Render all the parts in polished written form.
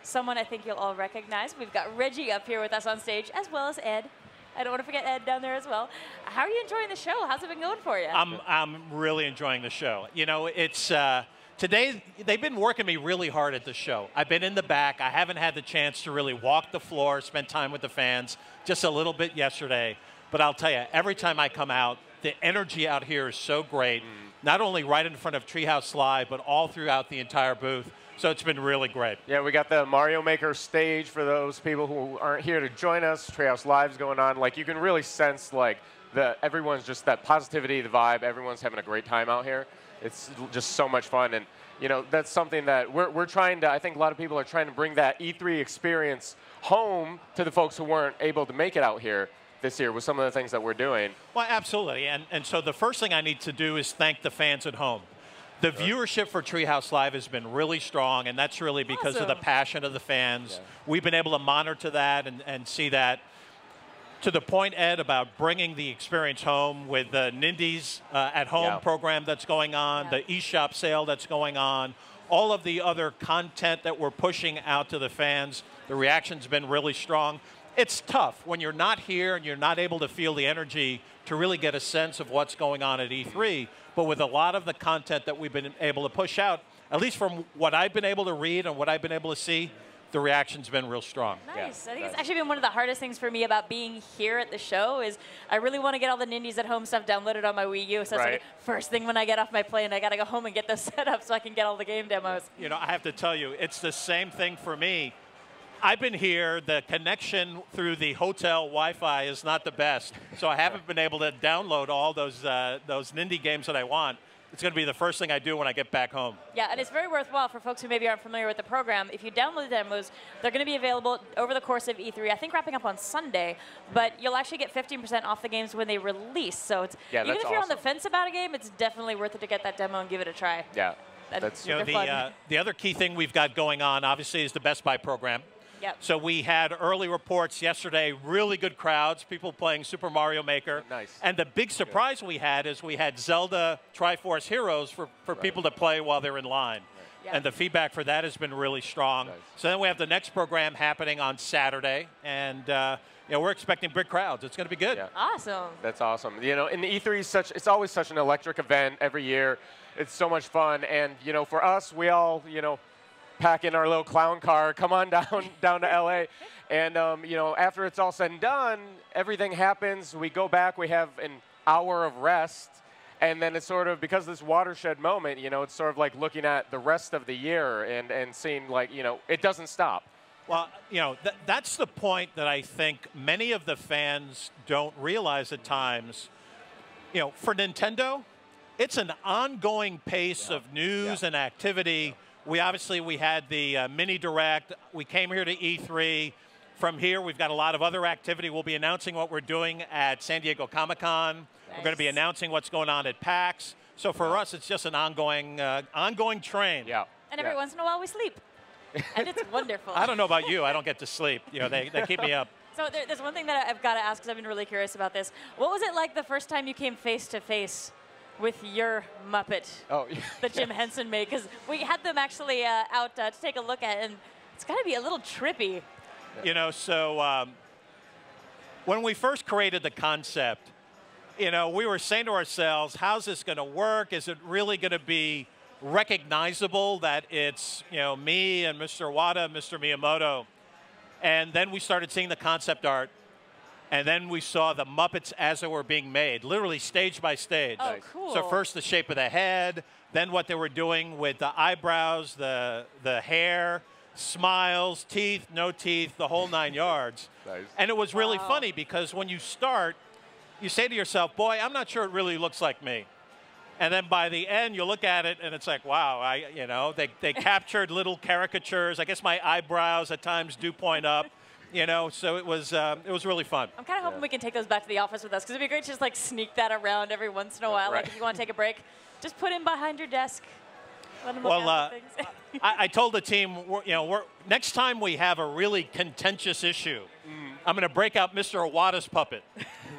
someone I think you'll all recognize. We've got Reggie up here with us on stage, as well as Ed. I don't want to forget Ed down there as well. How are you enjoying the show? How's it been going for you? I'm really enjoying the show. You know, it's today they've been working me really hard at the show. I've been in the back. I haven't had the chance to really walk the floor, spend time with the fans, just a little bit yesterday. But I'll tell you, every time I come out, the energy out here is so great. Not only right in front of Treehouse Live, but all throughout the entire booth. So it's been really great. Yeah, we got the Mario Maker stage for those people who aren't here to join us. Treehouse Live's going on. Like, you can really sense, like, everyone's just that positivity, the vibe. Everyone's having a great time out here. It's just so much fun. And, you know, that's something that we're trying to, I think a lot of people are trying to bring that E3 experience home to the folks who weren't able to make it out here this year with some of the things that we're doing. Well, absolutely. And so the first thing I need to do is thank the fans at home. The viewership for Treehouse Live has been really strong, and that's really because of the passion of the fans. Yeah. We've been able to monitor that and see that. To the point, Ed, about bringing the experience home with the Nindies at Home program that's going on, the eShop sale that's going on, all of the other content that we're pushing out to the fans, the reaction's been really strong. It's tough when you're not here and you're not able to feel the energy to really get a sense of what's going on at E3. But with a lot of the content that we've been able to push out, at least from what I've been able to read and what I've been able to see, the reaction's been real strong. Nice. I think it's actually been one of the hardest things for me about being here at the show is I really want to get all the Nindies at Home stuff downloaded on my Wii U. So it's like, first thing when I get off my plane, I got to go home and get those set up so I can get all the game demos. You know, I have to tell you, it's the same thing for me. I've been here, the connection through the hotel Wi-Fi is not the best, so I haven't been able to download all those Nindy games that I want. It's going to be the first thing I do when I get back home. Yeah, and it's very worthwhile for folks who maybe aren't familiar with the program. If you download the demos, they're going to be available over the course of E3, I think wrapping up on Sunday, but you'll actually get 15% off the games when they release. So it's even if you're on the fence about a game, it's definitely worth it to get that demo and give it a try. Yeah, that's the other key thing we've got going on, obviously, is the Best Buy program. Yep. So we had early reports yesterday, really good crowds, people playing Super Mario Maker. Nice. And the big surprise we had is we had Zelda Triforce Heroes for people to play while they're in line. Yeah. And the feedback for that has been really strong. So then we have the next program happening on Saturday, and you know, we're expecting big crowds. It's going to be good. Yeah. Awesome. That's awesome. You know, and the E3 it's always such an electric event every year. It's so much fun, and you know, for us, we all, you know, pack in our little clown car, come on down to LA, and you know, after it's all said and done, everything happens. We go back, we have an hour of rest, and then it's sort of, because of this watershed moment, you know, it's sort of like looking at the rest of the year and seeing, like, you know, it doesn't stop. Well, you know, that's the point that I think many of the fans don't realize at times. You know, for Nintendo, it's an ongoing pace of news and activity. We had the mini direct. We came here to E3. From here, we've got a lot of other activity. We'll be announcing what we're doing at San Diego Comic-Con. Nice. We're going to be announcing what's going on at PAX. So for us, it's just an ongoing train. Yeah. And every once in a while, we sleep. And it's wonderful. I don't know about you. I don't get to sleep. You know, they keep me up. So there's one thing that I've got to ask, because I've been really curious about this. What was it like the first time you came face-to-face with your Muppet that Jim Henson made? Because we had them actually out to take a look at it, and it's got to be a little trippy. You know, so when we first created the concept, you know, we were saying to ourselves, how's this going to work? Is it really going to be recognizable that it's, you know, me and Mr. Wada, Mr. Miyamoto? And then we started seeing the concept art. And then we saw the Muppets as they were being made, literally stage by stage. Oh, cool. So first the shape of the head, then what they were doing with the eyebrows, the hair, smiles, teeth, no teeth, the whole 9 yards. Nice. And it was really funny because when you start, you say to yourself, boy, I'm not sure it really looks like me. And then by the end, you look at it, and it's like, wow, you know, they captured little caricatures. I guess my eyebrows at times do point up. You know, so it was really fun. I'm kind of hoping we can take those back to the office with us, because it'd be great to just like sneak that around every once in a while. Like if you want to take a break, just put him behind your desk. Let him look at things. I told the team, you know, next time we have a really contentious issue, I'm going to break out Mr. Iwata's puppet,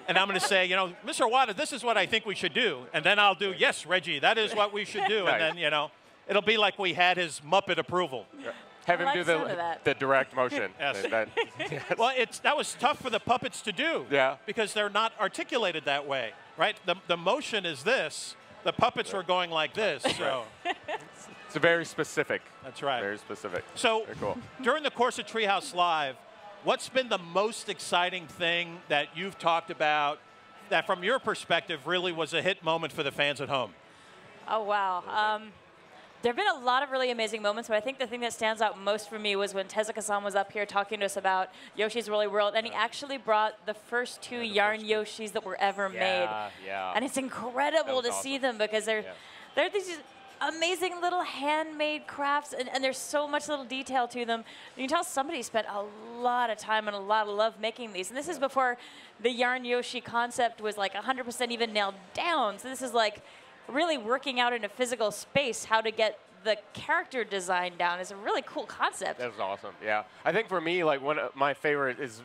and I'm going to say, you know, Mr. Iwata, this is what I think we should do, and then I'll do, yes, Reggie, that is what we should do, and then, you know, it'll be like we had his Muppet approval. have him do the direct motion. Yes. Yes. Well, that was tough for the puppets to do. Yeah. Because they're not articulated that way, right? The motion is this. The puppets were going like this. So. It's very specific. That's right. Very specific. So very cool. During the course of Treehouse Live, what's been the most exciting thing that you've talked about that from your perspective really was a hit moment for the fans at home? Oh, wow. There have been a lot of really amazing moments, but I think the thing that stands out most for me was when Tezuka-san was up here talking to us about Yoshi's Woolly World, and he actually brought the first two yarn Yoshis that were ever made. Yeah. And it's incredible to see them because they're these amazing little handmade crafts, and there's so much little detail to them. You can tell somebody spent a lot of time and a lot of love making these. And this is before the yarn Yoshi concept was like 100% even nailed down. So this is like really working out in a physical space how to get the character design down. Is a really cool concept. That's awesome. Yeah, I think for me, like one of my favorite is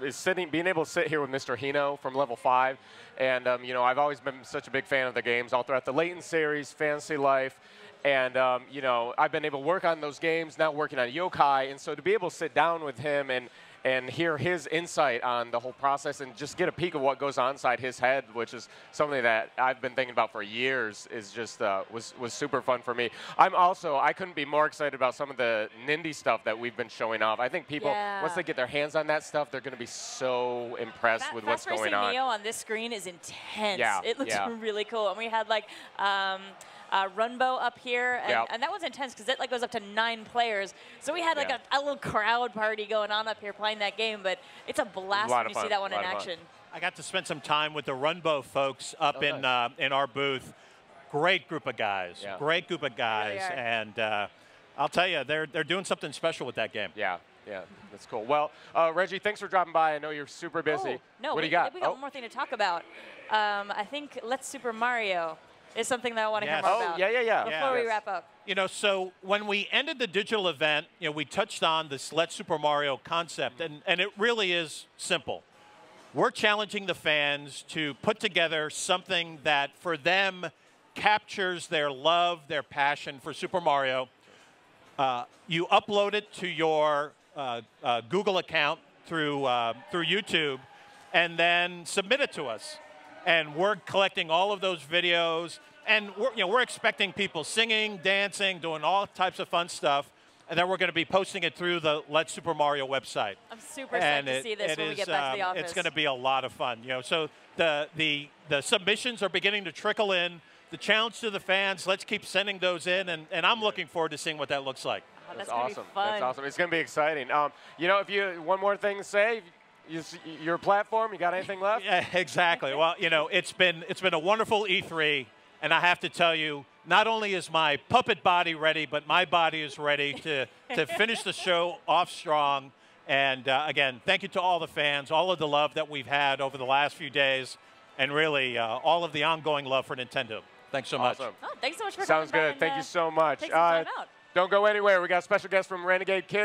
being able to sit here with Mr. Hino from level 5, and you know, I've always been such a big fan of the games all throughout the Layton series, Fantasy Life. And, you know, I've been able to work on those games, now working on Yokai. And so to be able to sit down with him and hear his insight on the whole process and just get a peek of what goes on inside his head, which is something that I've been thinking about for years, is just was super fun for me. I couldn't be more excited about some of the Nindy stuff that we've been showing off. I think people, once they get their hands on that stuff, they're going to be so impressed with what's going on. Neo on this screen is intense. Yeah, it looks really cool. And we had like Runbow up here, and that was intense because it like goes up to 9 players. So we had like a little crowd party going on up here playing that game, but it's a blast when you see that one in action. I got to spend some time with the Runbow folks up in our booth. Great group of guys. Great group of guys, really and I'll tell you, they're doing something special with that game. Yeah, that's cool. Well, Reggie, thanks for dropping by. I know you're super busy. No, what do you got? We got one more thing to talk about. I think Let's Super Mario is something that I want to hear more about. Before we wrap up. You know, so when we ended the digital event, you know, we touched on this Let's Super Mario concept, and it really is simple. We're challenging the fans to put together something that, for them, captures their love, their passion for Super Mario. You upload it to your Google account through YouTube, and then submit it to us. And we're collecting all of those videos, and we're expecting people singing, dancing, doing all types of fun stuff, and then we're going to be posting it through the Let's Super Mario website. I'm super excited to see this when we get back to the office. It's going to be a lot of fun. You know, so the submissions are beginning to trickle in. The challenge to the fans, let's keep sending those in, and I'm looking forward to seeing what that looks like. Oh, that's awesome. Fun. That's awesome. It's going to be exciting. You know, if you one more thing to say. Your platform, you got anything left? Yeah, exactly. Well, you know, it's been a wonderful E3, and I have to tell you, not only is my puppet body ready, but my body is ready to finish the show off strong. And again, thank you to all the fans, all of the love that we've had over the last few days, and really all of the ongoing love for Nintendo. Thanks so much. Oh, thanks so much for coming. Sounds good. And, thank you so much. Take some time out. Don't go anywhere. We got a special guest from Renegade Kid.